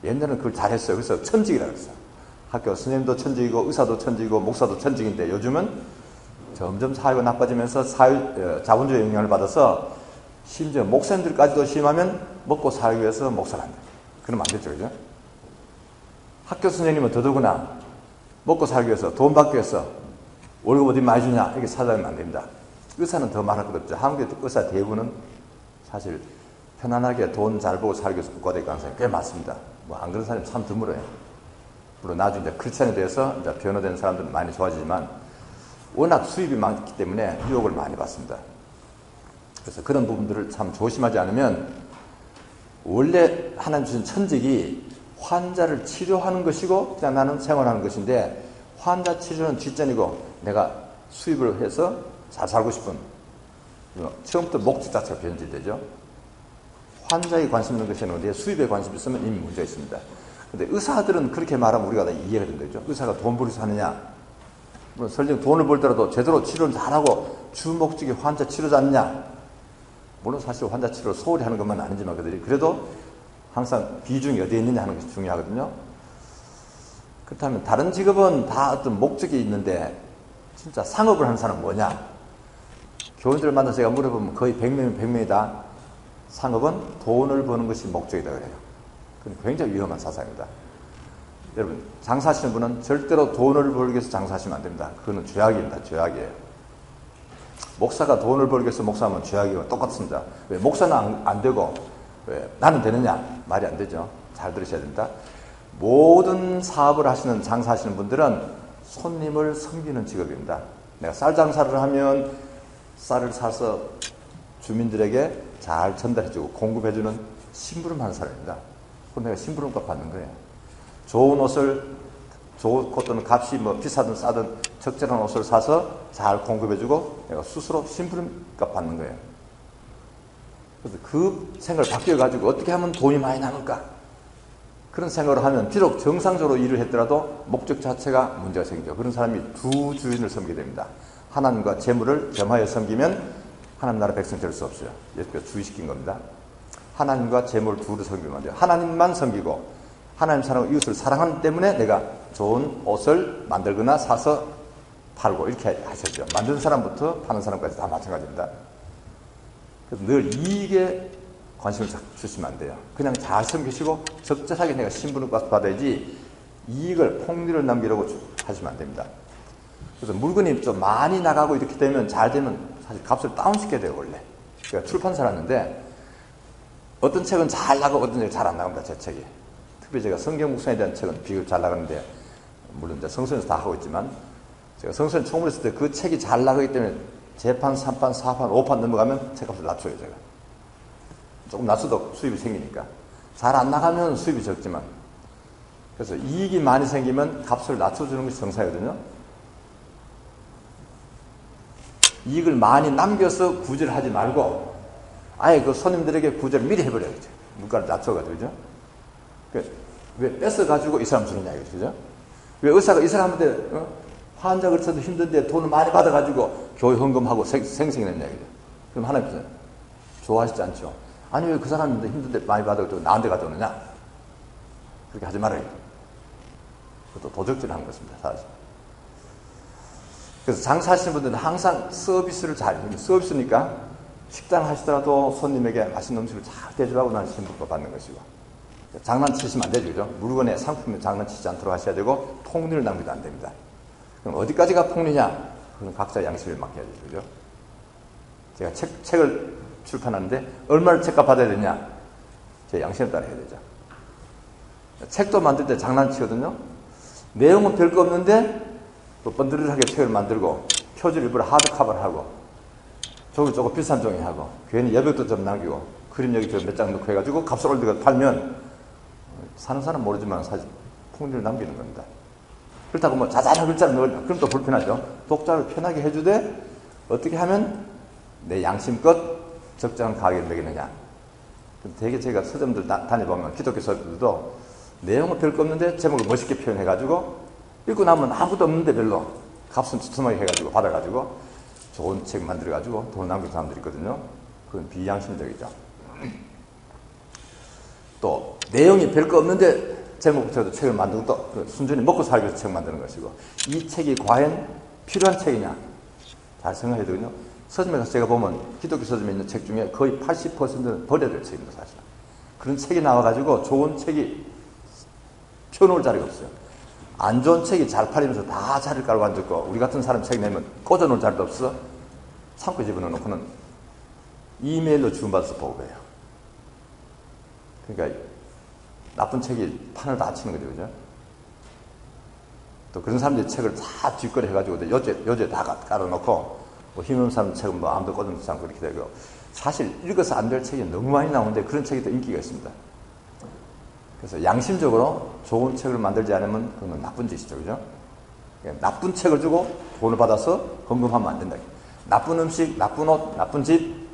옛날에는 그걸 잘했어요. 그래서 천직이라고 그랬어요. 학교 선생님도 천직이고 의사도 천직이고 목사도 천직인데 요즘은 점점 사회가 나빠지면서 자본주의 영향을 받아서 심지어 목사님들까지도 심하면 먹고 살기 위해서 목사를 한다. 그러면 안 되죠. 그죠? 학교 선생님은 더더구나 먹고 살기 위해서 돈 받기 위해서 월급 어디 많이 주냐 이렇게 살려면 안 됩니다. 의사는 더 말할 것 없죠. 한국의 의사 대부분은 사실 편안하게 돈 잘 벌고 살기 위해서 국가대학 가는 사람이 꽤 많습니다. 뭐 안 그런 사람이 참 드물어요. 물론 나중에 이제 크리스찬에 대해서 이제 변호된 사람들은 많이 좋아지지만 워낙 수입이 많기 때문에 유혹을 많이 받습니다. 그래서 그런 부분들을 참 조심하지 않으면 원래 하나님 주신 천직이 환자를 치료하는 것이고 그냥 나는 생활하는 것인데 환자 치료는 뒷전이고 내가 수입을 해서 잘 살고 싶은 처음부터 목적 자체가 변질되죠. 환자에 관심 있는 것이 아니고 내 수입에 관심 있으면 이미 문제가 있습니다. 근데 의사들은 그렇게 말하면 우리가 다 이해가 된다 거죠. 의사가 돈 벌기 위해서 하느냐? 물론 설령 돈을 벌더라도 제대로 치료를 잘하고 주 목적이 환자 치료지 않느냐? 물론 사실 환자 치료를 소홀히 하는 것만 아니지만 그들이 그래도 항상 비중이 어디에 있느냐 하는 것이 중요하거든요. 그렇다면 다른 직업은 다 어떤 목적이 있는데 진짜 상업을 하는 사람은 뭐냐? 교인들을 만나서 제가 물어보면 거의 100명이면 100명이다. 상업은 돈을 버는 것이 목적이다 그래요. 그건 굉장히 위험한 사상입니다. 여러분 장사하시는 분은 절대로 돈을 벌기 위해서 장사하시면 안 됩니다. 그거는 죄악입니다. 죄악이에요. 목사가 돈을 벌기 위해서 목사하면 죄악이고 똑같습니다. 왜 목사는 안 되고 왜 나는 되느냐? 말이 안 되죠. 잘 들으셔야 됩니다. 모든 사업을 하시는 장사하시는 분들은 손님을 섬기는 직업입니다. 내가 쌀 장사를 하면 쌀을 사서 주민들에게 잘 전달해주고 공급해주는 심부름하는 사람입니다. 그럼 내가 심부름값 받는 거예요. 좋은 옷을 좋은 옷은 값이 뭐 비싸든 싸든 적절한 옷을 사서 잘 공급해주고 내가 스스로 심부름값 받는 거예요. 그래서 그 생각을 바뀌어가지고 어떻게 하면 돈이 많이 남을까? 그런 생각을 하면 비록 정상적으로 일을 했더라도 목적 자체가 문제가 생기죠. 그런 사람이 두 주인을 섬기게 됩니다. 하나님과 재물을 겸하여 섬기면 하나님 나라 백성 될 수 없어요. 예수께서 주의시킨 겁니다. 하나님과 재물을 두루 섬기면 안 돼요. 하나님만 섬기고 하나님 사랑하고 이웃을 사랑하기 때문에 내가 좋은 옷을 만들거나 사서 팔고 이렇게 하셨죠. 만드는 사람부터 파는 사람까지 다 마찬가지입니다. 그래서 늘 이익에 관심을 주시면 안 돼요. 그냥 잘 섬기시고 적절하게 내가 신분을 받아야지 이익을 폭리를 남기려고 하시면 안 됩니다. 그래서 물건이 좀 많이 나가고 이렇게 되면 잘 되면 사실 값을 다운시켜야 돼요. 원래 제가 출판사를 하는데 어떤 책은 잘 나가고 어떤 책은 잘 안 나갑니다. 제 책이 특별히 제가 성경 묵상에 대한 책은 비교적 잘 나가는데 물론 이제 성서에서 다 하고 있지만 제가 성서에 총을 했을 때 그 책이 잘 나가기 때문에 재판, 3판, 4판, 5판 넘어가면 책값을 낮춰요. 제가 조금 낮춰도 수입이 생기니까 잘 안 나가면 수입이 적지만 그래서 이익이 많이 생기면 값을 낮춰주는 것이 정상이거든요. 이익을 많이 남겨서 구제를 하지 말고 아예 그 손님들에게 구제를 미리 해버려야죠. 물가를 낮춰가지고, 그죠? 왜 뺏어가지고 이 사람 주느냐, 그죠? 왜 의사가 이 사람한테, 환자 그렇게도 힘든데 돈을 많이 받아가지고 교회 헌금하고 생생했냐, 그죠? 그럼 하나님께서 좋아하시지 않죠? 아니, 왜 그 사람인데 힘든데 많이 받아가지고 나한테 가져오느냐? 그렇게 하지 말아요. 그것도 도적질 하는 것입니다, 사실. 그래서 장사하시는 분들은 항상 서비스를 서비스니까 식당 하시더라도 손님에게 맛있는 음식을 잘 대주라고 나는 신분과 받는 것이고 장난치시면 안 되죠. 그죠? 물건에 상품에 장난치지 않도록 하셔야 되고 폭리를 남기도 안 됩니다. 그럼 어디까지가 폭리냐? 그건 각자 양심을 맡겨야 되죠. 그죠? 제가 책을 출판하는데 얼마를 책값 받아야 되냐? 제 양심에 따라 해야 되죠. 책도 만들 때 장난치거든요. 내용은 별거 없는데 또 번드르하게 책을 만들고 표지를 일부러 하드커버를 하고 종이 조금 비싼 종이 하고 괜히 여백도 좀 남기고 그림 여기 몇 장 넣고 해가지고 값을 올리고 팔면 사는 사람 모르지만 사실 폭리를 남기는 겁니다. 그렇다고 뭐 자잘한 글자를 넣으려 그럼 또 불편하죠. 독자를 편하게 해주되 어떻게 하면 내 양심껏 적정한 가격을 매기느냐. 되게 제가 서점들 다녀보면 기독교 서점들도 내용은 별거 없는데 제목을 멋있게 표현해가지고 읽고 나면 아무것도 없는데 별로 값은 두툼하게 해가지고 받아가지고 좋은 책 만들어가지고 돈 남긴 사람들이 있거든요. 그건 비양심적이죠. 또 내용이 별거 없는데 제목부터도 책을 만들고 또 순전히 먹고 살기 위해서 책 만드는 것이고, 이 책이 과연 필요한 책이냐 잘 생각해야 되거든요. 서점에 가서 제가 보면 기독교 서점에 있는 책 중에 거의 80%는 버려야 될 책입니다. 사실 그런 책이 나와가지고 좋은 책이 펴놓을 자리가 없어요. 안 좋은 책이 잘 팔리면서 다 자리를 깔고 앉았고, 우리 같은 사람 책 내면 꽂아놓을 자리도 없어 창고에 집어넣어놓고는 이메일로 주문받아서 보고해요. 그러니까 나쁜 책이 판을 다 치는 거죠. 그죠? 또 그런 사람들이 책을 다 뒷거리 해가지고 요새 다 깔아놓고, 뭐 힘없는 사람 책은 뭐 아무도 꺼내놓지 않고 이렇게 되고, 사실 읽어서 안 될 책이 너무 많이 나오는데 그런 책이 더 인기가 있습니다. 그래서 양심적으로 좋은 책을 만들지 않으면 그건 나쁜 짓이죠. 그죠? 나쁜 책을 주고 돈을 받아서 헌금하면 안 된다. 나쁜 음식, 나쁜 옷, 나쁜 집,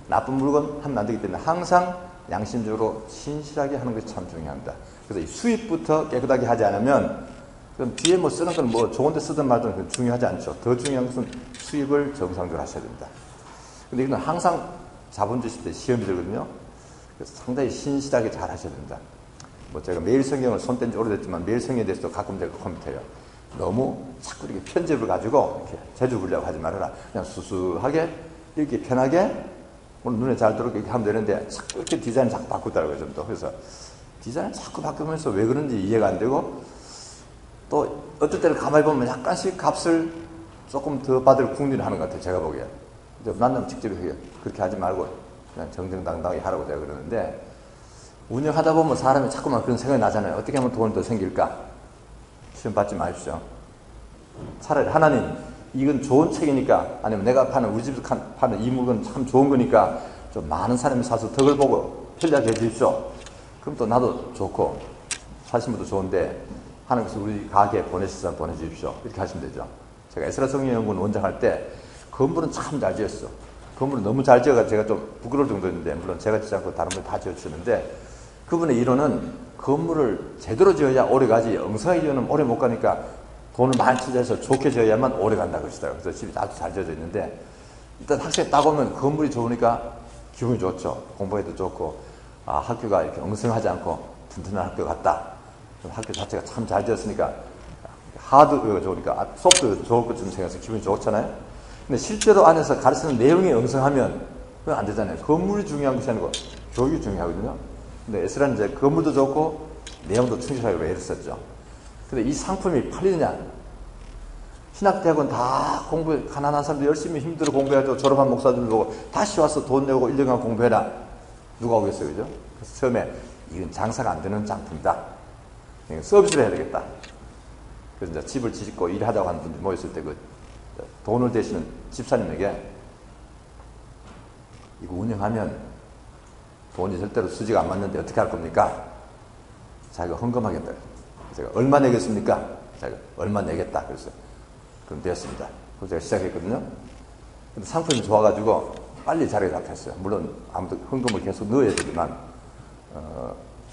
나쁜 물건 하면 안 되기 때문에 항상 양심적으로 신실하게 하는 것이 참 중요합니다. 그래서 이 수입부터 깨끗하게 하지 않으면, 그럼 뒤에 뭐 쓰는 건 뭐 좋은 데 쓰든 말든 중요하지 않죠. 더 중요한 것은 수입을 정상적으로 하셔야 됩니다. 근데 이건 항상 자본주의 시대 시험이 들거든요. 그래서 상당히 신실하게 잘 하셔야 됩니다. 뭐 제가 매일 성경을 손 뗀 지 오래됐지만 매일 성경에 대해서도 가끔 제가 컴퓨터예요. 너무 자꾸 이렇게 편집을 가지고 이렇게 재주 부리려고 하지 말아라. 그냥 수수하게 이렇게 편하게 오늘 눈에 잘 들어오게 이렇게 하면 되는데 자꾸 이렇게 디자인을 자꾸 바꾸더라고요. 좀 더. 그래서 디자인을 자꾸 바꾸면서 왜 그런지 이해가 안 되고, 또 어떨 때는 가만히 보면 약간씩 값을 조금 더 받을 궁리를 하는 것 같아요. 제가 보기에. 만나면 직접 그렇게 하지 말고 그냥 정정당당하게 하라고 제가 그러는데, 운영하다 보면 사람이 자꾸만 그런 생각이 나잖아요. 어떻게 하면 돈이 더 생길까? 시험 받지 마십시오. 차라리 하나님, 이건 좋은 책이니까, 아니면 내가 파는, 우리 집에서 파는 이 물건 참 좋은 거니까 좀 많은 사람이 사서 덕을 보고 편리하게 해주십시오. 그럼 또 나도 좋고 사신 분도 좋은데 하나님께서 우리 가게에 보내셔서 보내주십시오. 이렇게 하시면 되죠. 제가 에스라 성경연구원 원장할 때 건물은 참 잘 지었어. 건물은 너무 잘 지어가 제가 좀 부끄러울 정도였는데, 물론 제가 짓지 않고 다른 분이 다 지어주셨는데, 그분의 이론은 건물을 제대로 지어야 오래 가지, 엉성하게 지으면 오래 못 가니까 돈을 많이 투자해서 좋게 지어야만 오래 간다고 그러시더라고요. 그래서 집이 아주 잘 지어져 있는데, 일단 학생이 딱 오면 건물이 좋으니까 기분이 좋죠. 공부해도 좋고, 아, 학교가 이렇게 엉성하지 않고 튼튼한 학교 같다. 학교 자체가 참 잘 지었으니까 하드웨어가 좋으니까 소프트웨어도 좋을 것처럼 생겨서 기분이 좋잖아요. 근데 실제로 안에서 가르치는 내용이 엉성하면 그건 안 되잖아요. 건물이 중요한 것이 아니고 교육이 중요하거든요. 근데 에스라는 이제 건물도 좋고 내용도 충실하게 애를 썼죠. 근데 이 상품이 팔리느냐? 신학대학원 다 가난한 사람들 열심히 힘들어 공부해가지고 졸업한 목사들 보고 다시 와서 돈 내고 1년간 공부해라. 누가 오겠어요, 그죠? 그래서 처음에 이건 장사가 안 되는 장품이다. 서비스를 해야 되겠다. 그래서 이제 집을 짓고 일하자고 하는 분들이 모였을 때 그 돈을 대시는 집사님에게 이거 운영하면 돈이 절대로 수지가 안 맞는데 어떻게 할 겁니까? 자기가 헌금하겠다. 제가 얼마 내겠습니까? 자기가 얼마 내겠다. 그래서 그럼 되었습니다. 그래서 제가 시작했거든요. 근데 상품이 좋아가지고 빨리 자리에 잡혔어요. 물론 아무도 헌금을 계속 넣어야 되지만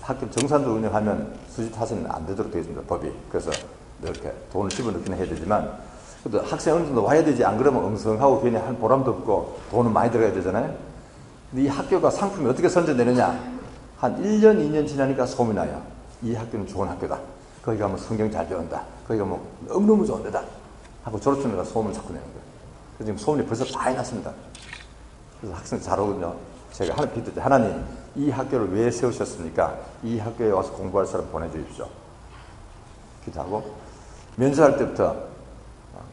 학교 정산도 운영하면 수지 타선은 안 되도록 되어 있습니다. 법이. 그래서 이렇게 돈을 집어넣기는 해야 되지만 그래도 학생 어느 정도 와야 되지. 안 그러면 엉성하고 괜히 한 보람도 없고 돈은 많이 들어가야 되잖아요. 근데 이 학교가 상품이 어떻게 선전되느냐. 한 1년, 2년 지나니까 소문이 나요. 이 학교는 좋은 학교다. 거기 가면 성경 잘 배운다. 거기 가면 너무너무 좋은 데다. 하고 졸업생들가 소문을 자꾸 내는 거예요. 그래서 지금 소문이 벌써 많이 났습니다. 그래서 학생 잘 오거든요. 제가 하나님 기도할 때 하나님 이 학교를 왜 세우셨습니까? 이 학교에 와서 공부할 사람 보내주십시오. 기도하고 면접할 때부터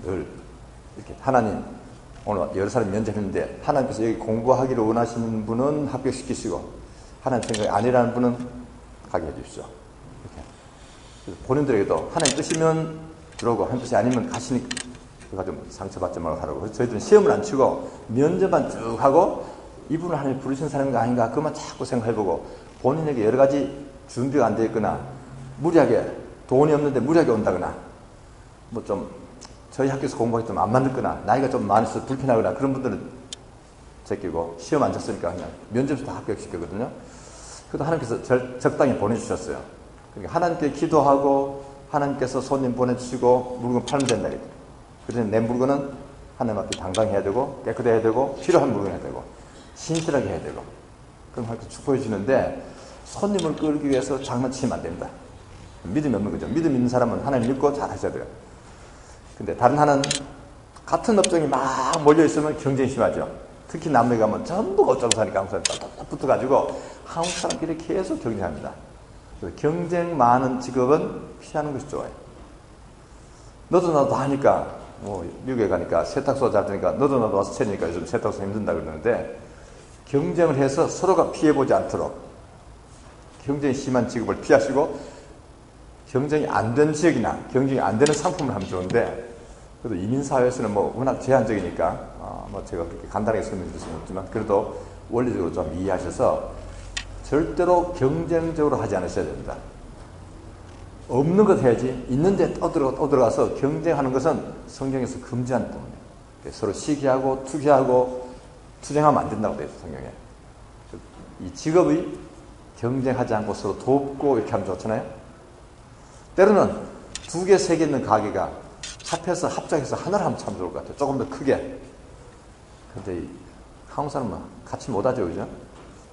늘 이렇게 하나님 오늘 여러 사람 면접했는데 하나님께서 여기 공부하기를 원하시는 분은 합격시키시고 하나님 생각이 아니라는 분은 가게 해주십시오. 이렇게. 그래서 본인들에게도 하나님 뜻이면 들어오고 하나님 뜻이 아니면 가시니까 그가 좀 상처받지 말고 하라고. 그래서 저희들은 시험을 안 치고 면접만 쭉 하고 이분을 하나님 부르신 사람인가 아닌가 그것만 자꾸 생각해보고 본인에게 여러 가지 준비가 안 되어 있거나 무리하게 돈이 없는데 무리하게 온다거나 뭐 좀 저희 학교에서 공부하기 좀 안 맞는거나 나이가 좀 많아서 불편하거나 그런 분들은 제끼고 시험 안 쳤으니까 그냥 면접에서 다 합격시켰거든요. 그래도 하나님께서 적당히 보내주셨어요. 그러니까 하나님께 기도하고 하나님께서 손님 보내주시고 물건 팔면 된다. 그래서 내 물건은 하나님 앞에 당당해야 되고 깨끗해야 되고 필요한 물건 해야 되고 신실하게 해야 되고 그럼 하나님께서 축복해 주시는데 손님을 끌기 위해서 장난치면 안 됩니다. 믿음이 없는 거죠. 믿음 있는 사람은 하나님 믿고 잘 하셔야 돼요. 근데 다른 하나는 같은 업종이 막 몰려있으면 경쟁이 심하죠. 특히 남미에 가면 전부 어쩌고 사니까 한국 사람이 딱 붙어가지고 한국 사람끼리 계속 경쟁합니다. 그래서 경쟁 많은 직업은 피하는 것이 좋아요. 너도 나도 하니까, 미국에 가니까 세탁소 잘 되니까 너도 나도 와서 채니까 요즘 세탁소 힘든다 그러는데, 경쟁을 해서 서로가 피해보지 않도록 경쟁이 심한 직업을 피하시고, 경쟁이 안 된 지역이나 경쟁이 안 되는 상품을 하면 좋은데, 그래도 이민사회에서는 워낙 제한적이니까, 제가 그렇게 간단하게 설명드릴 수는 없지만, 그래도 원리적으로 좀 이해하셔서 절대로 경쟁적으로 하지 않으셔야 됩니다. 없는 것 해야지, 있는데 떠들어가서 경쟁하는 것은 성경에서 금지하는 부분이에요. 서로 시기하고 투기하고 투쟁하면 안 된다고 되어 있어요, 성경에. 이 직업이 경쟁하지 않고 서로 돕고 이렇게 하면 좋잖아요. 때로는 2개, 3개 있는 가게가 합해서 합작해서 하나를 하면 참 좋을 것 같아요. 조금 더 크게. 근데 한국 사람은 같이 못하죠, 그죠?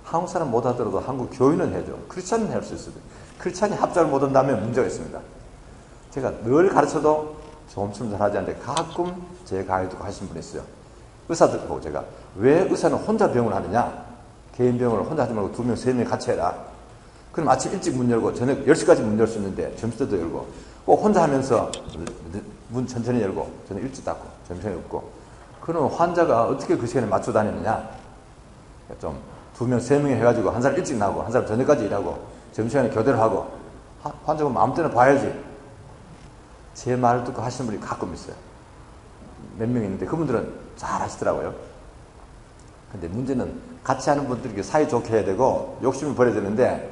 한국 사람 못하더라도 한국 교인은 해줘. 크리스찬은 할 수 있어요. 크리스찬이 합작을 못한다면 문제가 있습니다. 제가 늘 가르쳐도 조금처럼 잘하지 않는데 가끔 제 강의도 하신 분이 있어요. 의사들 보고 제가 왜 의사는 혼자 병을 하느냐? 개인 병을 혼자 하지 말고 2명, 3명 같이 해라. 그럼 아침 일찍 문 열고 저녁 10시까지 문 열 수 있는데 점심때도 열고 꼭 혼자 하면서 문 천천히 열고 저녁 일찍 닫고 점심에 없고 그럼 환자가 어떻게 그 시간에 맞춰 다니느냐? 좀 2명, 3명이 해가지고 한 사람 일찍 나고 한 사람 저녁까지 일하고 점심시간에 교대를 하고 환자가 마음 때나 봐야지. 제 말을 듣고 하시는 분이 가끔 있어요. 몇 명 있는데 그분들은 잘 하시더라고요. 근데 문제는 같이 하는 분들이 사이좋게 해야 되고 욕심을 버려야 되는데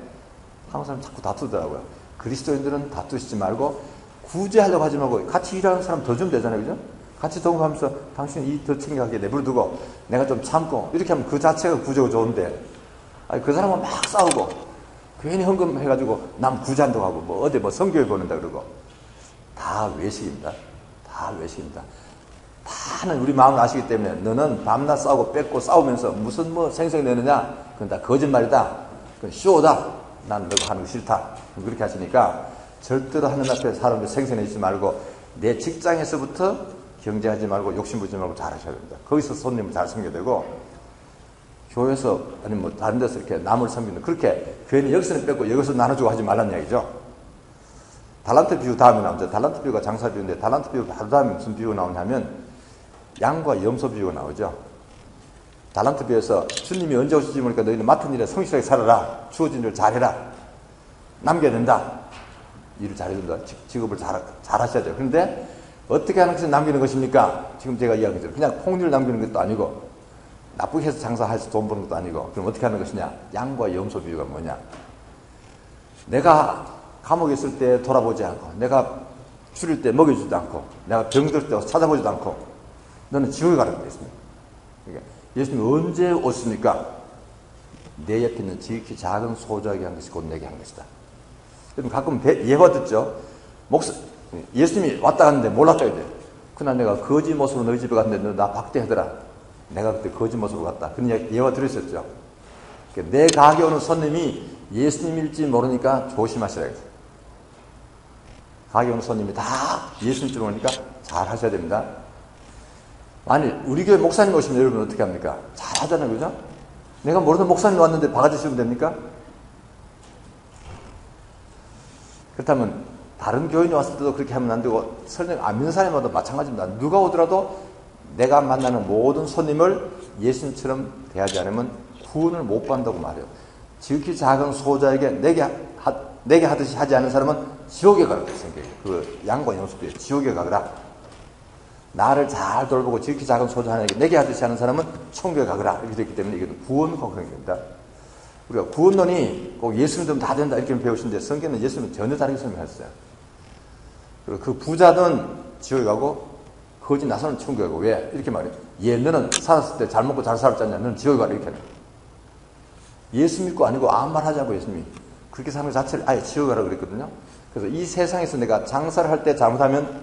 한국 사람 자꾸 다투더라고요. 그리스도인들은 다투시지 말고 구제하려고 하지 말고 같이 일하는 사람 더 주면 되잖아요. 그죠? 같이 동업하면서 당신 이 더 챙겨가게 내버려두고 내가 좀 참고 이렇게 하면 그 자체가 구제가 좋은데 그 사람은 막 싸우고 괜히 헌금해가지고 남 구제한다고 하고 어디 성교회 보낸다 그러고 다 외식입니다. 다 외식입니다. 다는 우리 마음을 아시기 때문에 너는 밤낮 싸우고 뺏고 싸우면서 무슨 생색 내느냐? 그건 다 거짓말이다. 그건 쇼다. 난 너가 하는 거 싫다. 그렇게 하시니까 절대로 하는 앞에 사람들 생색내지 말고 내 직장에서부터 경쟁하지 말고 욕심부리지 말고 잘 하셔야 됩니다. 거기서 손님을 잘 섬겨야 되고 교회에서 아니면 다른 데서 이렇게 남을 섬기는 그렇게 괜히 여기서는 뺏고 여기서 나눠주고 하지 말라는 이야기죠. 달란트 비유 다음에 나오죠. 달란트 비유가 장사 비유인데 달란트 비유 바로 다음에 무슨 비유가 나오냐면 양과 염소 비유가 나오죠. 달란트 비유에서 주님이 언제 오실지 모르니까 너희는 맡은 일에 성실하게 살아라. 주어진 일을 잘해라. 남겨야 된다. 일을 잘해야 된다. 직업을 잘 하셔야 돼요. 그런데 어떻게 하는 것을 남기는 것입니까? 지금 제가 이야기했죠. 그냥 폭리를 남기는 것도 아니고 나쁘게 해서 장사해서 돈 버는 것도 아니고 그럼 어떻게 하는 것이냐? 양과 염소 비유가 뭐냐? 내가 감옥에 있을 때 돌아보지 않고 내가 줄일 때 먹여주지도 않고 내가 병들 때 찾아보지도 않고 너는 지옥에 가라고 되어 있습니다. 그러니까 예수님이 언제 오십니까? 내 옆에 있는 지극히 작은 소자에게 한 것이 곧 내게 한 것이다. 여러분 가끔 예화 듣죠? 예수님이 왔다 갔는데 몰랐다 이래. 그날 내가 거지 모습으로 너희 집에 갔는데 너 나 박대하더라. 내가 그때 거지 모습으로 갔다. 그런 예화 들으셨죠? 그러니까 내 가게 오는 손님이 예수님일지 모르니까 조심하시라 했어요. 가게 오는 손님이 다 예수님일지 모르니까 잘 하셔야 됩니다. 만일 우리 교회 목사님 오시면 여러분 어떻게 합니까? 잘 하잖아요. 그죠? 내가 모르는 목사님 왔는데 바가지 씌우면 됩니까? 그렇다면 다른 교인이 왔을 때도 그렇게 하면 안 되고 설령 안 믿는 사람마다 마찬가지입니다. 누가 오더라도 내가 만나는 모든 손님을 예수님처럼 대하지 않으면 구원을 못 받는다고 말해요. 지극히 작은 소자에게 내게 하듯이 하지 않는 사람은 지옥에 가라고 생각해요. 그 양과 염소도에 지옥에 가거라. 나를 잘 돌보고 지극히 작은 소자 하나에게 내게 하듯이 하는 사람은 천국에 가거라. 이렇게 되기 때문에 이게 구원 공경입니다. 우리가 구원론이 꼭 예수님도 다 된다 이렇게 배우시는데 성경은 예수님은 전혀 다르게 설명했어요. 그리고 그 부자는 지옥에 가고 거지 나서는 천국에 가고 왜? 이렇게 말해요. 너는 살았을 때 잘 먹고 잘 살았지 않냐? 너는 지옥에 가라 이렇게 해요. 예수 믿고 아니고 아무 말 하자고 예수님이 그렇게 사는 것 자체를 아예 지옥에 가라 그랬거든요. 그래서 이 세상에서 내가 장사를 할 때 잘못하면